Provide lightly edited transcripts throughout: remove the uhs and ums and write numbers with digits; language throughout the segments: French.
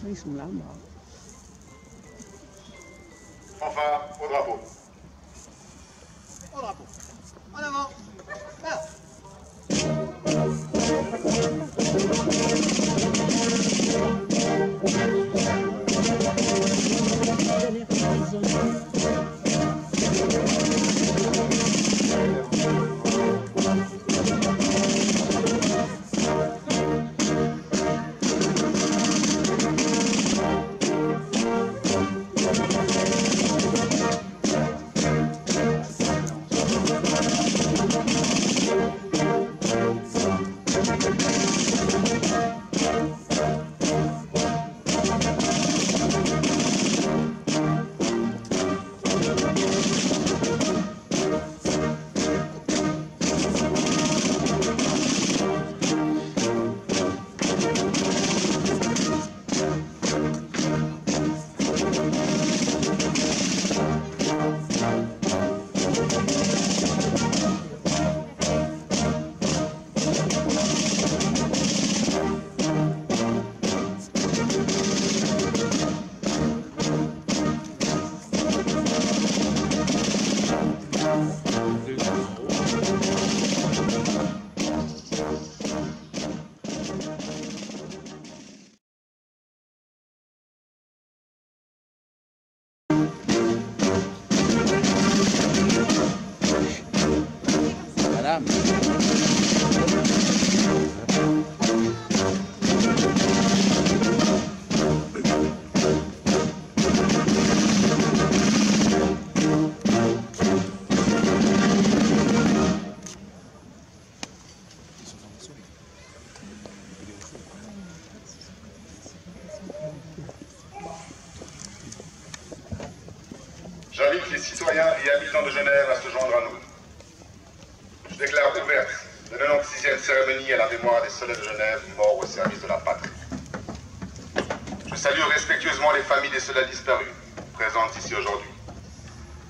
Ils sont là-bas. Enfin, au drapeau. Au drapeau. En avant. Là. Madame. J'invite les citoyens et habitants de Genève à se joindre à nous. Je déclare ouverte la 96e cérémonie à la mémoire des soldats de Genève morts au service de la patrie. Je salue respectueusement les familles des soldats disparus, présentes ici aujourd'hui,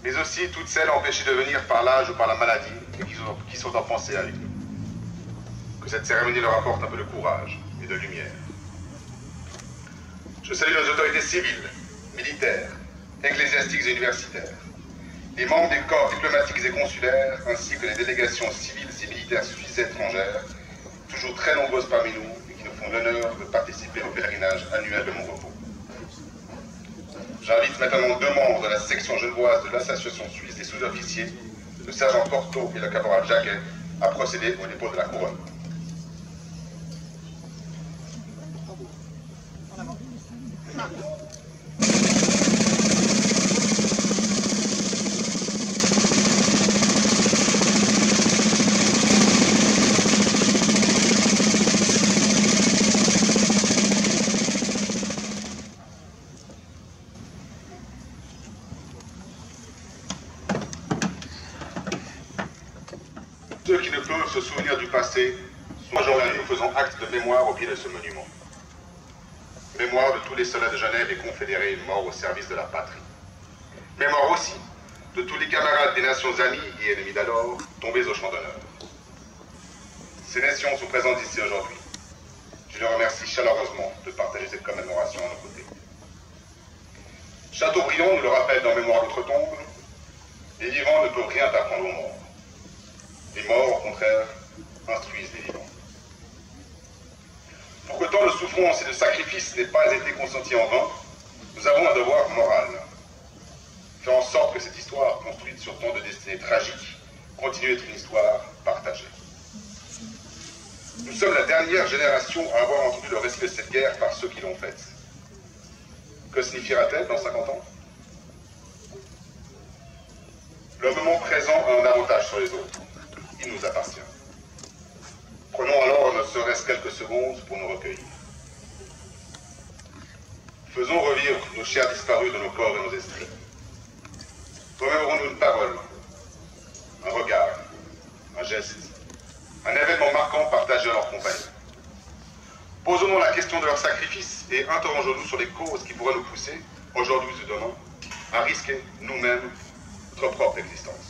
mais aussi toutes celles empêchées de venir par l'âge ou par la maladie et qui sont en pensée à lui. Que cette cérémonie leur apporte un peu de courage et de lumière. Je salue nos autorités civiles, militaires, ecclésiastiques et universitaires, les membres des corps diplomatiques et consulaires, ainsi que les délégations civiles et militaires suisses et étrangères, toujours très nombreuses parmi nous et qui nous font l'honneur de participer au pèlerinage annuel de Montrepos. J'invite maintenant deux membres de la section genevoise de l'Association suisse des sous-officiers, le sergent Porto et le caporal Jacquet, à procéder au dépôt de la couronne. En avant. Là. Ceux qui ne peuvent se souvenir du passé, aujourd'hui nous faisons acte de mémoire au pied de ce monument. Mémoire de tous les soldats de Genève et confédérés morts au service de la patrie. Mémoire aussi de tous les camarades des nations amies et ennemies d'alors tombés au champ d'honneur. Ces nations sont présentes ici aujourd'hui. Je les remercie chaleureusement de partager cette commémoration à nos côtés. Chateaubriand nous le rappelle dans Mémoire d'outre-tombe, les vivants ne peuvent rien apprendre aux morts. Les morts, au contraire, instruisent les vivants. Pour que tant de souffrance et de sacrifices n'aient pas été consentis en vain, nous avons un devoir moral. Faire en sorte que cette histoire, construite sur tant de destinées tragiques, continue d'être une histoire partagée. Nous sommes la dernière génération à avoir entendu le récit de cette guerre par ceux qui l'ont faite. Que signifiera-t-elle dans 50 ans? Le moment présent a un avantage sur les autres. Il nous appartient. Prenons alors ne serait-ce quelques secondes pour nous recueillir. Faisons revivre nos chers disparus de nos corps et nos esprits. Remémorons-nous une parole, un regard, un geste, un événement marquant partagé à leurs compagnons. Posons-nous la question de leur sacrifice et interrogeons-nous sur les causes qui pourraient nous pousser, aujourd'hui ou demain, à risquer nous-mêmes notre propre existence.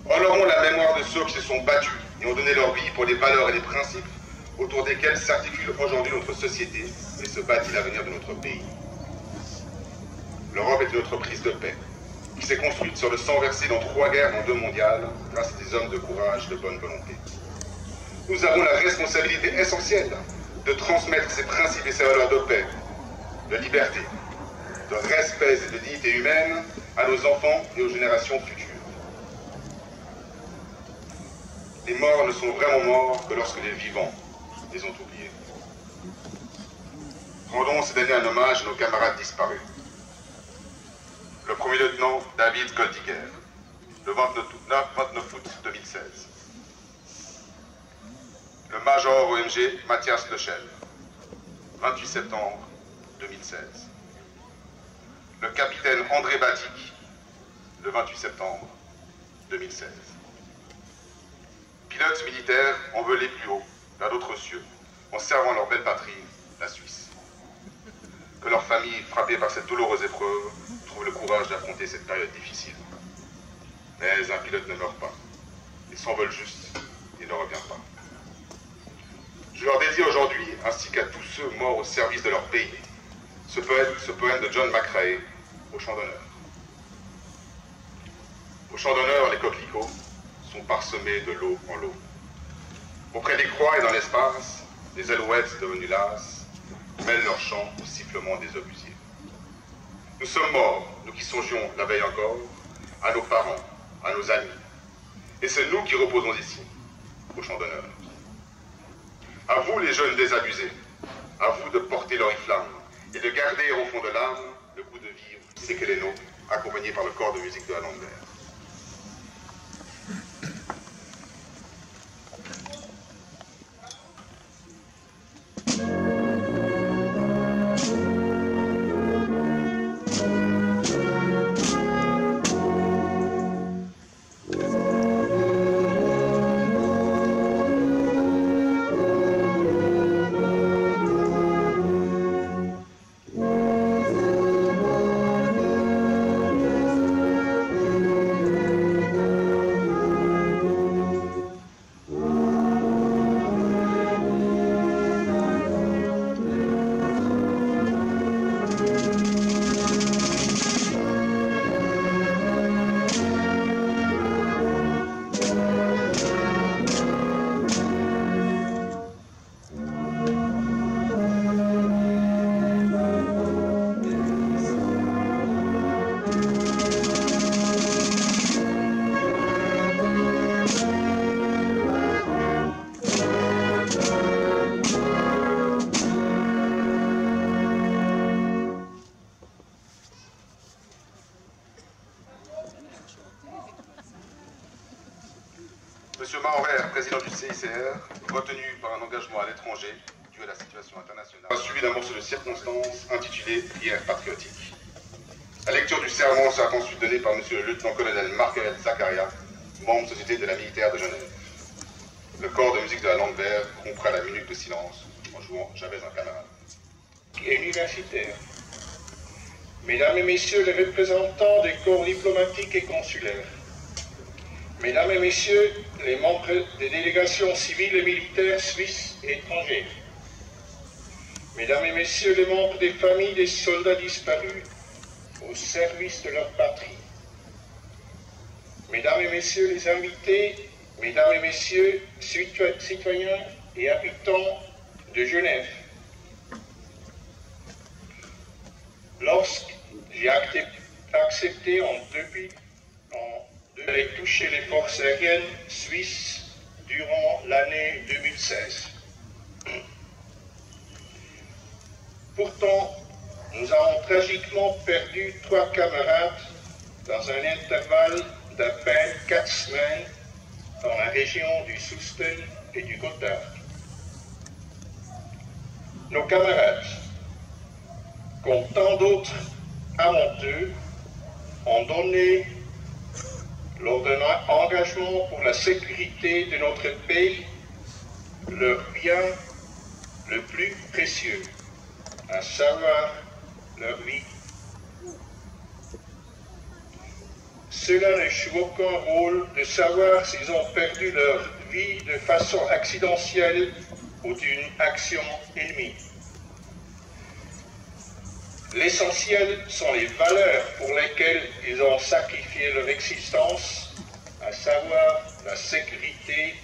Honorons la mémoire de ceux qui se sont battus et ont donné leur vie pour des valeurs et des principes autour desquels s'articule aujourd'hui notre société et se bâtit l'avenir de notre pays. L'Europe est une entreprise de paix, qui s'est construite sur le sang versé dans 3 guerres, dont 2 mondiales, grâce à des hommes de courage, de bonne volonté. Nous avons la responsabilité essentielle de transmettre ces principes et ces valeurs de paix, de liberté, de respect et de dignité humaine à nos enfants et aux générations futures. Les morts ne sont vraiment morts que lorsque les vivants les ont oubliés. Rendons cette année un hommage à nos camarades disparus. Le premier lieutenant David Goldiger, le 29 août 2016. Le major OMG Mathias Lechel, 28 septembre 2016. Le capitaine André Batic, le 28 septembre 2016. Pilotes militaires envolés plus haut, vers d'autres cieux, en servant leur belle patrie, la Suisse. Que leurs familles, frappées par cette douloureuse épreuve, trouvent le courage d'affronter cette période difficile. Mais un pilote ne meurt pas. Il s'envole juste et ne revient pas. Je leur dédie aujourd'hui, ainsi qu'à tous ceux morts au service de leur pays, ce poème de John McCrae, au chant d'honneur. Au chant d'honneur, les coquelicots sont parsemés de lot en lot. Auprès des croix et dans l'espace, les alouettes devenues lasses mêlent leur chant au sifflement des obusiers. Nous sommes morts, nous qui songions la veille encore, à nos parents, à nos amis. Et c'est nous qui reposons ici, au chant d'honneur. À vous les jeunes désabusés, à vous de porter l'oriflamme et de garder au fond de l'âme le goût de vivre, c'est que les nôtres, accompagnés par le corps de musique de la Landwehr. Monsieur Maurer, président du CICR, retenu par un engagement à l'étranger dû à la situation internationale, a suivi d'un morceau de circonstance intitulé « Prière patriotique ». La lecture du serment sera ensuite donnée par monsieur le lieutenant-colonel Margaret Zakaria, membre de Société de la Militaire de Genève. Le corps de musique de la Landwehr rompra la minute de silence en jouant « J'avais un camarade ». Universitaire. Mesdames et messieurs les représentants des corps diplomatiques et consulaires, Mesdames et Messieurs les membres des délégations civiles et militaires suisses et étrangères, Mesdames et Messieurs les membres des familles des soldats disparus au service de leur patrie, Mesdames et Messieurs les invités, Mesdames et Messieurs citoyens et habitants de Genève, lorsque j'ai accepté en 2000 d'aller toucher les forces aériennes suisses durant l'année 2016. Pourtant, nous avons tragiquement perdu 3 camarades dans un intervalle d'à peine 4 semaines dans la région du Soesten et du Gotthard. Nos camarades, comme tant d'autres avant eux, ont donné lors d'un engagement pour la sécurité de notre pays, leur bien le plus précieux, à savoir leur vie. Cela ne joue aucun rôle de savoir s'ils ont perdu leur vie de façon accidentelle ou d'une action ennemie. L'essentiel sont les valeurs pour lesquelles ils ont sacrifié leur existence, à savoir la sécurité,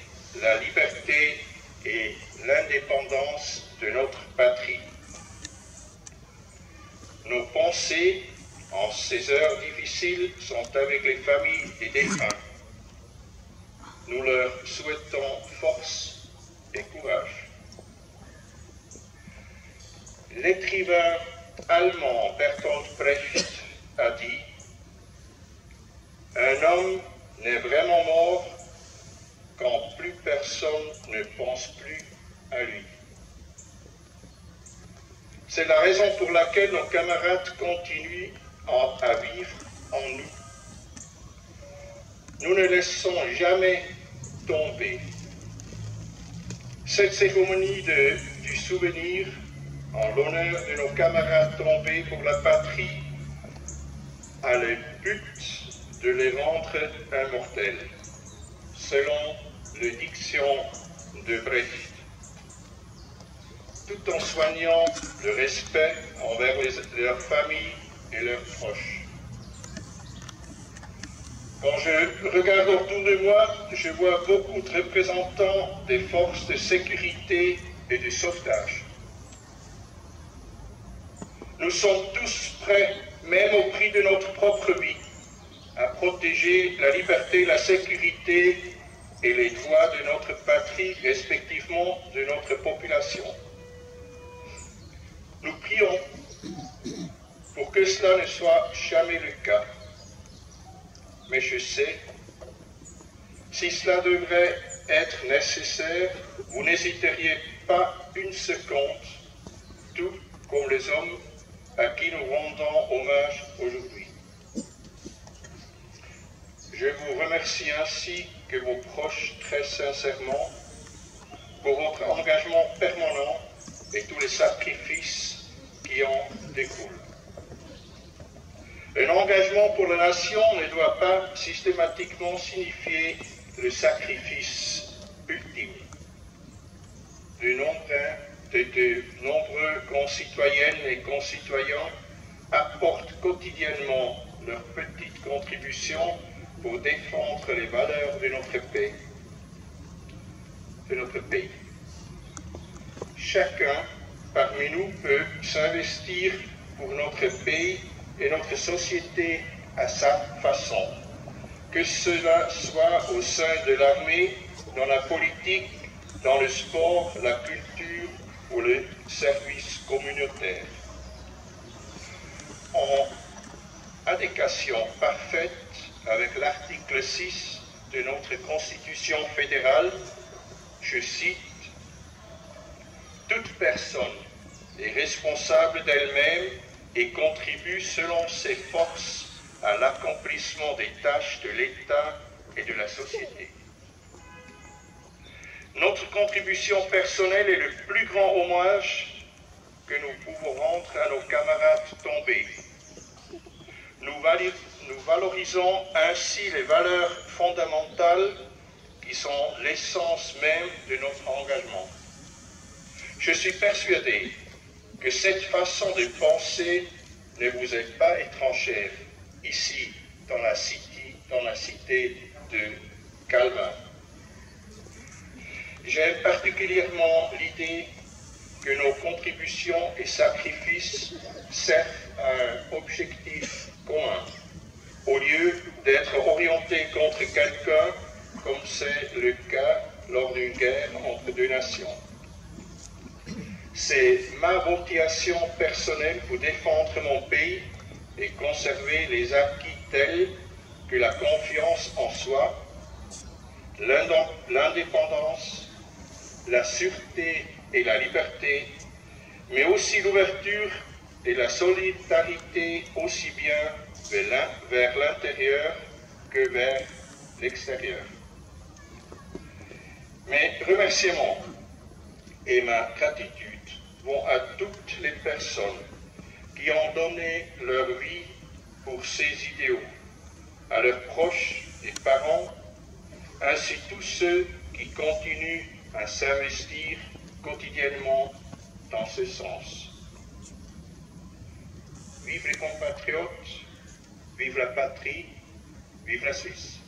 la liberté et l'indépendance de notre patrie. Nos pensées, en ces heures difficiles, sont avec les familles des défunts. Nous leur souhaitons force et courage. L'écrivain allemand Bertolt Brecht a dit « Un homme n'est vraiment mort quand plus personne ne pense plus à lui. » C'est la raison pour laquelle nos camarades continuent à vivre en nous. Nous ne laissons jamais tomber. Cette cérémonie du souvenir en l'honneur de nos camarades tombés pour la patrie a le but de les rendre immortels, selon la diction de Brecht, tout en soignant le respect envers leurs familles et leurs proches. Quand je regarde autour de moi, je vois beaucoup de représentants des forces de sécurité et de sauvetage. Nous sommes tous prêts, même au prix de notre propre vie, à protéger la liberté, la sécurité et les droits de notre patrie, respectivement de notre population. Nous prions pour que cela ne soit jamais le cas. Mais je sais, si cela devrait être nécessaire, vous n'hésiteriez pas une seconde, tout comme les hommes à qui nous rendons hommage aujourd'hui. Je vous remercie ainsi que vos proches très sincèrement pour votre engagement permanent et tous les sacrifices qui en découlent. Un engagement pour la nation ne doit pas systématiquement signifier le sacrifice ultime. De nombreux concitoyennes et concitoyens apportent quotidiennement leur petite contribution pour défendre les valeurs de notre pays. Chacun parmi nous peut s'investir pour notre pays et notre société à sa façon, que cela soit au sein de l'armée, dans la politique, dans le sport, la culture ou le service communautaire. En adéquation parfaite avec l'article 6 de notre Constitution fédérale, je cite « Toute personne est responsable d'elle-même et contribue selon ses forces à l'accomplissement des tâches de l'État et de la société. » Notre contribution personnelle est le plus grand hommage que nous pouvons rendre à nos camarades tombés. Nous valorisons ainsi les valeurs fondamentales qui sont l'essence même de notre engagement. Je suis persuadé que cette façon de penser ne vous est pas étrangère ici dans la cité de Calvin. J'aime particulièrement l'idée que nos contributions et sacrifices servent à un objectif commun, au lieu d'être orientés contre quelqu'un, comme c'est le cas lors d'une guerre entre deux nations. C'est ma motivation personnelle pour défendre mon pays et conserver les acquis tels que la confiance en soi, l'indépendance, la sûreté et la liberté, mais aussi l'ouverture et la solidarité aussi bien vers l'intérieur que vers l'extérieur. Mes remerciements et ma gratitude vont à toutes les personnes qui ont donné leur vie pour ces idéaux, à leurs proches et parents, ainsi tous ceux qui continuent à s'investir quotidiennement dans ce sens. Vive les compatriotes, vive la patrie, vive la Suisse.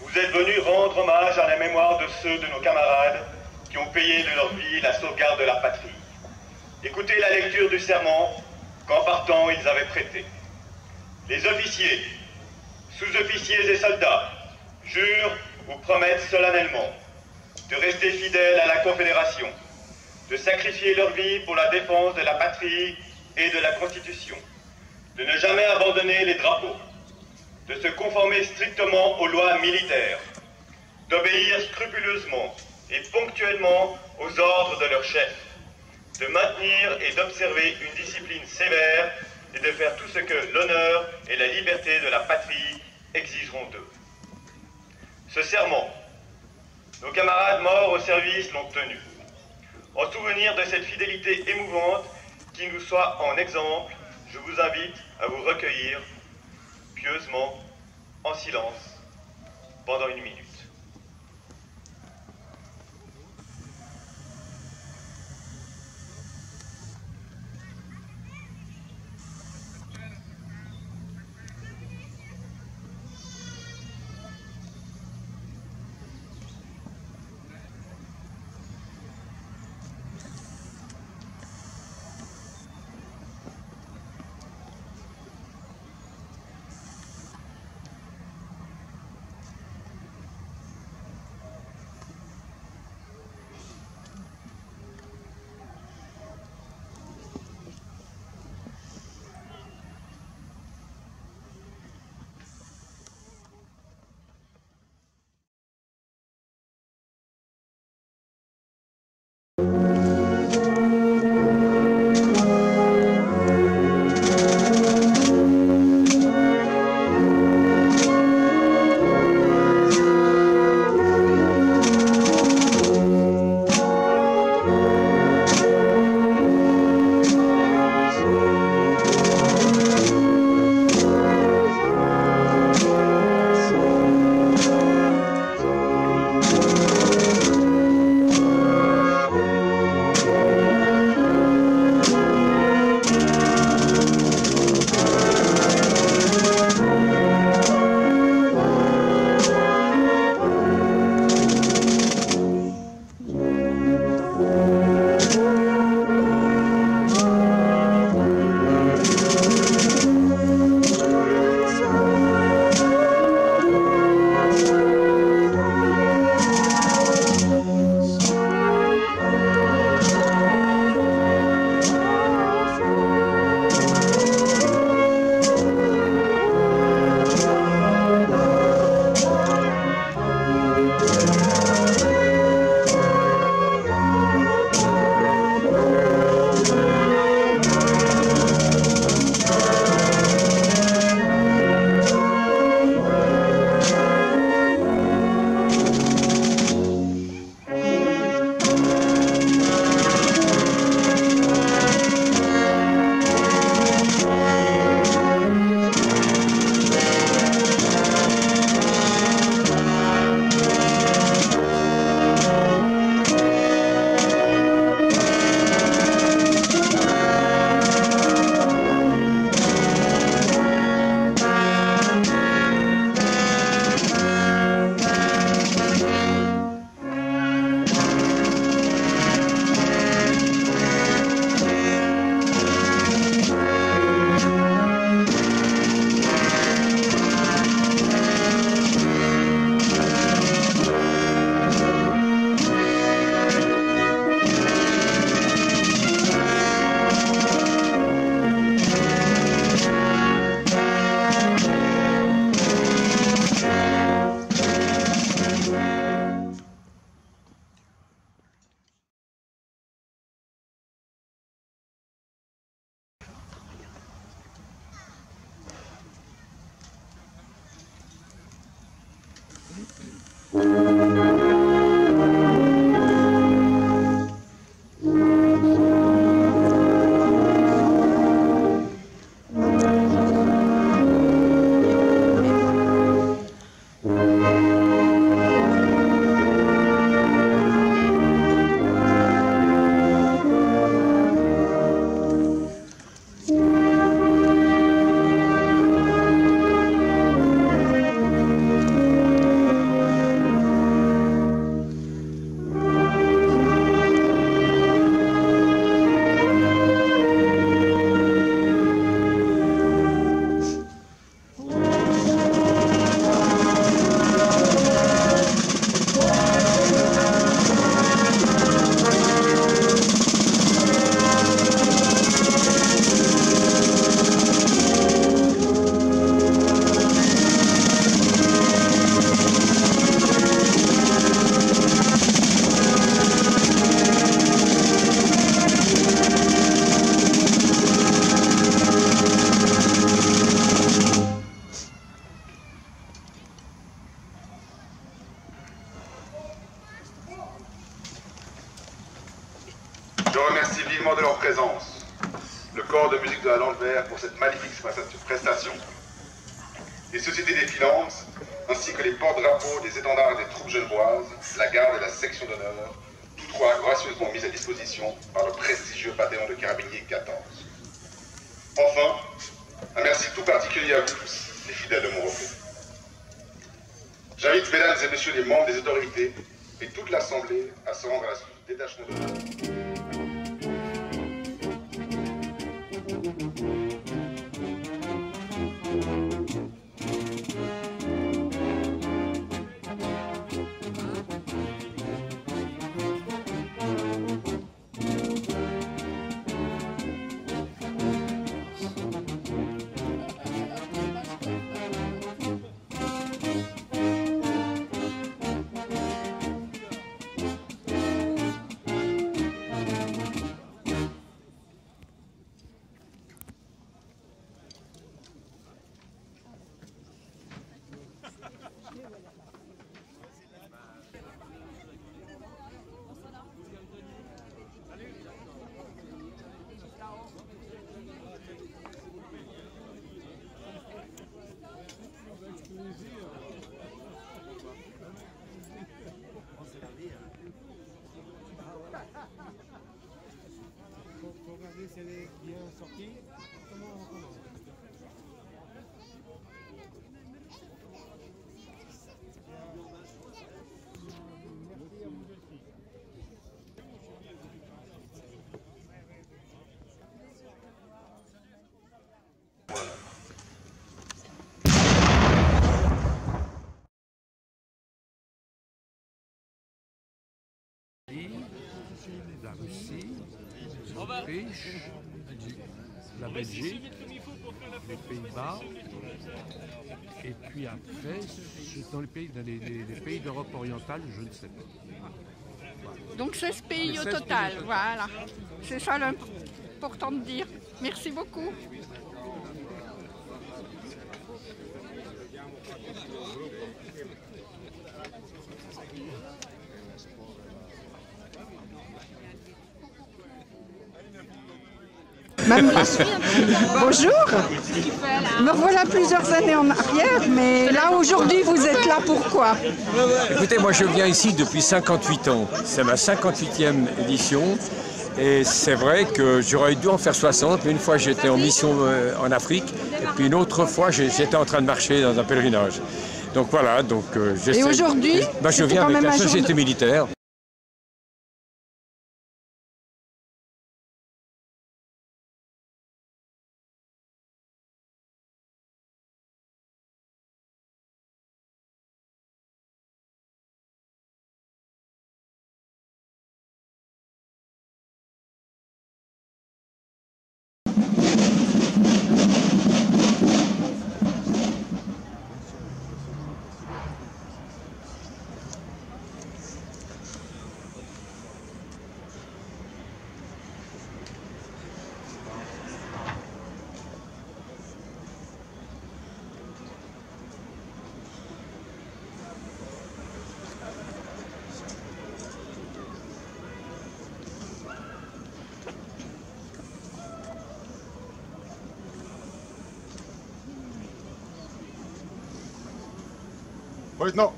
Vous êtes venus rendre hommage à la mémoire de ceux de nos camarades qui ont payé de leur vie la sauvegarde de la patrie. Écoutez la lecture du serment qu'en partant ils avaient prêté. Les officiers, sous-officiers et soldats jurent ou promettent solennellement de rester fidèles à la Confédération, de sacrifier leur vie pour la défense de la patrie et de la Constitution, de ne jamais abandonner les drapeaux, de se conformer strictement aux lois militaires, d'obéir scrupuleusement et ponctuellement aux ordres de leur chef, de maintenir et d'observer une discipline sévère et de faire tout ce que l'honneur et la liberté de la patrie exigeront d'eux. Ce serment, nos camarades morts au service l'ont tenu. En souvenir de cette fidélité émouvante qui nous soit en exemple, je vous invite à vous recueillir pieusement, en silence, pendant 1 minute. Je remercie vivement de leur présence le corps de musique de la Landwehr pour cette magnifique prestation, les sociétés des finances, ainsi que les porte-drapeaux des étendards des troupes genevoises, la garde et la section d'honneur, tous trois gracieusement mis à disposition par le prestigieux bataillon de carabiniers 14. Enfin, un merci tout particulier à vous tous, les fidèles de mon repos. J'invite mesdames et messieurs les membres des autorités et toute l'Assemblée à se rendre à la suite du détachement d'honneur. Faut regarder si elle est bien sortie. Comment on commence? Merci à vous aussi. La Russie, l'Autriche, la Belgique, les Pays-Bas, et puis après, dans les pays d'Europe orientale, je ne sais pas. Voilà. Donc 16 pays au total, voilà. C'est ça l'important de dire. Merci beaucoup. Bonjour, me voilà plusieurs années en arrière, mais là aujourd'hui vous êtes là pourquoi? Écoutez, moi je viens ici depuis 58 ans, c'est ma 58e édition et c'est vrai que j'aurais dû en faire 60, mais une fois j'étais en mission en Afrique et puis une autre fois j'étais en train de marcher dans un pèlerinage. Donc voilà, donc j'essaie. Et aujourd'hui je viens avec la société militaire. Mon lieutenant.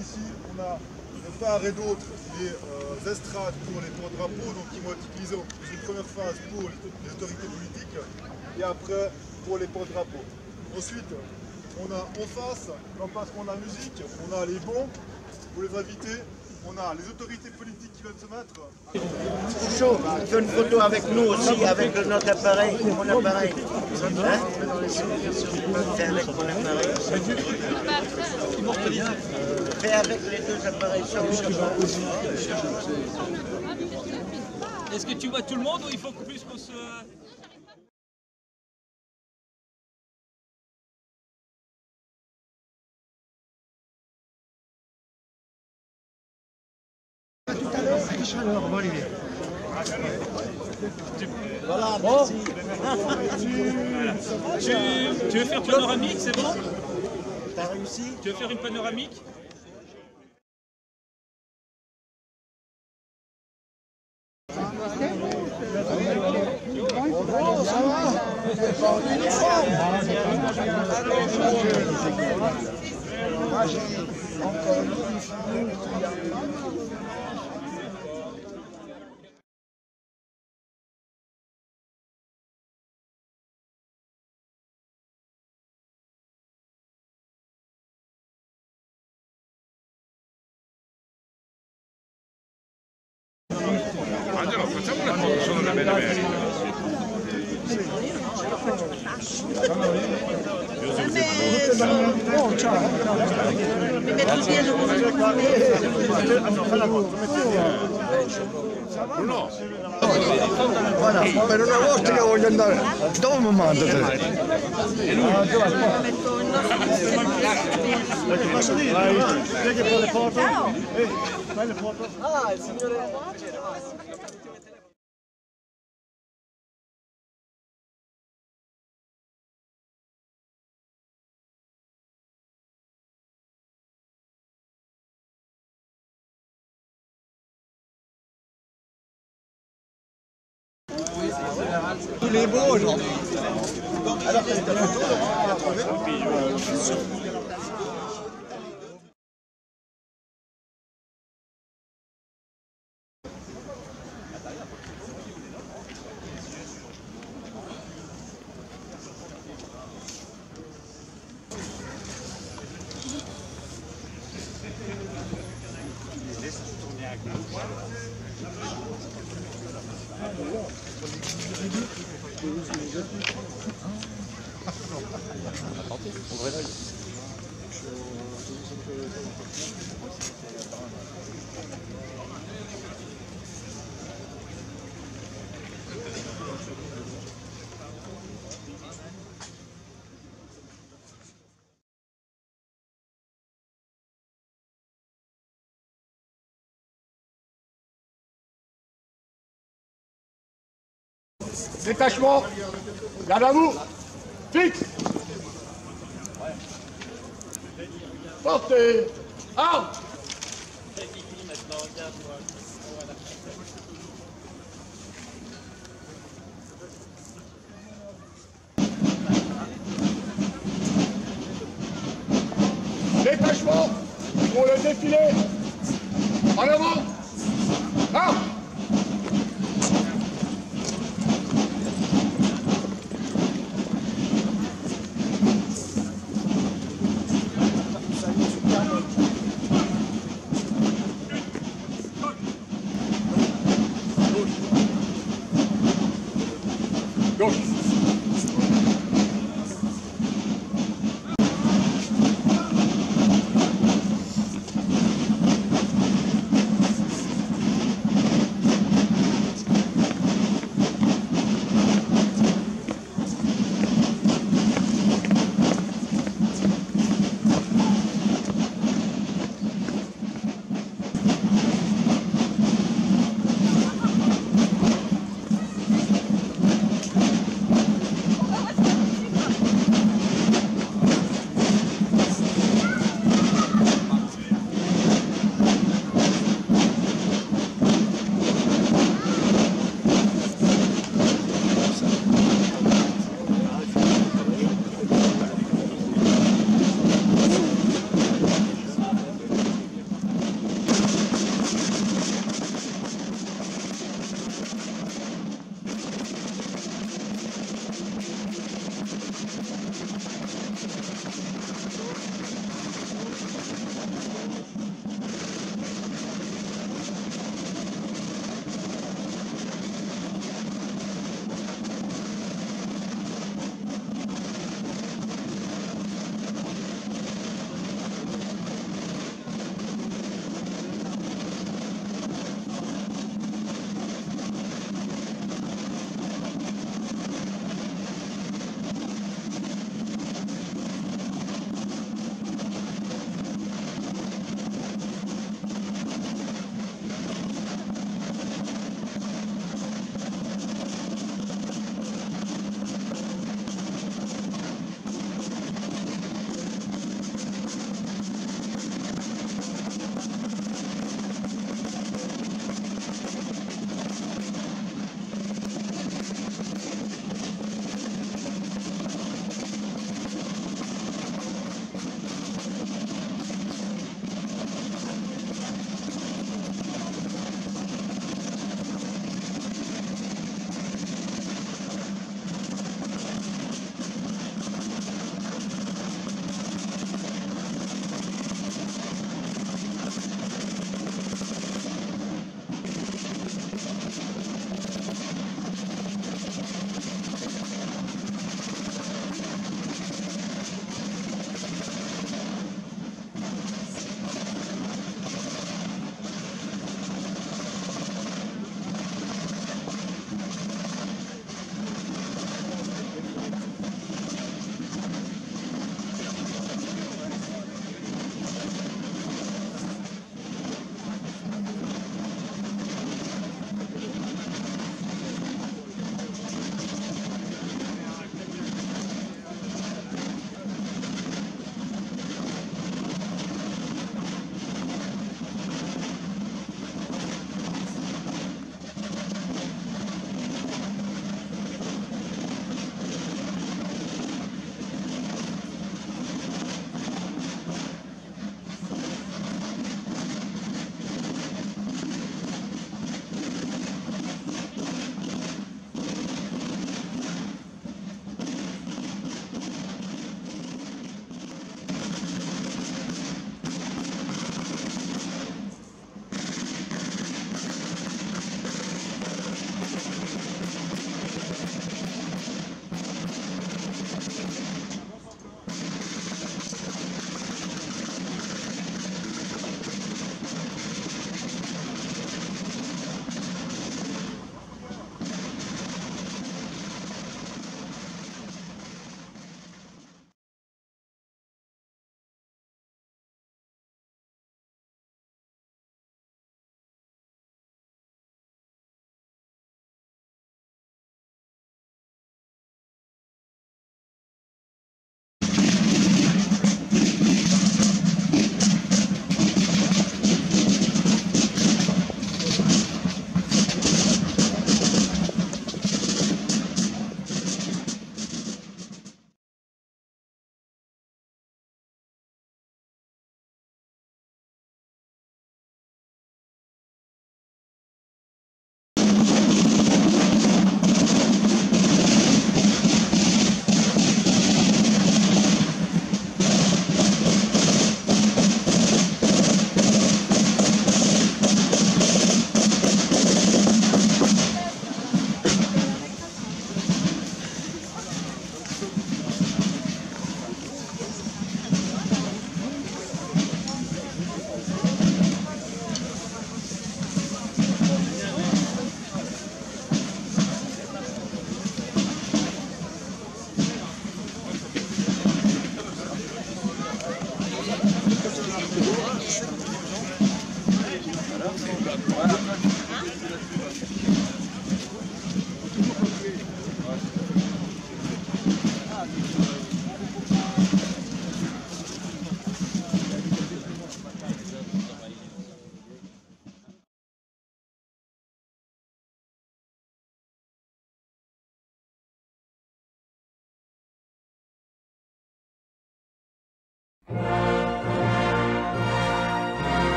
Ici, on a de part et d'autre les estrades pour les porte-drapeaux, donc qui vont être utilisés dans une première phase pour les autorités politiques et après pour les porte-drapeaux. Ensuite, on a en face, parce qu'on a musique, on a les bons pour les invités, on a les autorités politiques qui viennent se mettre. Chaud, fais une photo avec nous aussi, avec notre appareil, mon appareil. Hein? Fais avec mon appareil. Fais avec les deux appareils. Est-ce que tu vois tout le monde ou il faut plus qu'on se... Voilà, merci. Tu veux faire panoramique, c'est bon? T'as réussi? Tu veux faire une panoramique? Angelo, facciamo una foto solo da Benemeria. Oh, ciao. Mi metto il piede No. Guarda, per una volta che voglio andare, dove mi mandate? Posso dire? Vai che fa le foto? Fai le foto? Ah, il signore... Il est beau aujourd'hui. Alors, Détachement, garde à vous, fixe, portez, arme. Détachement pour le défilé, en avant.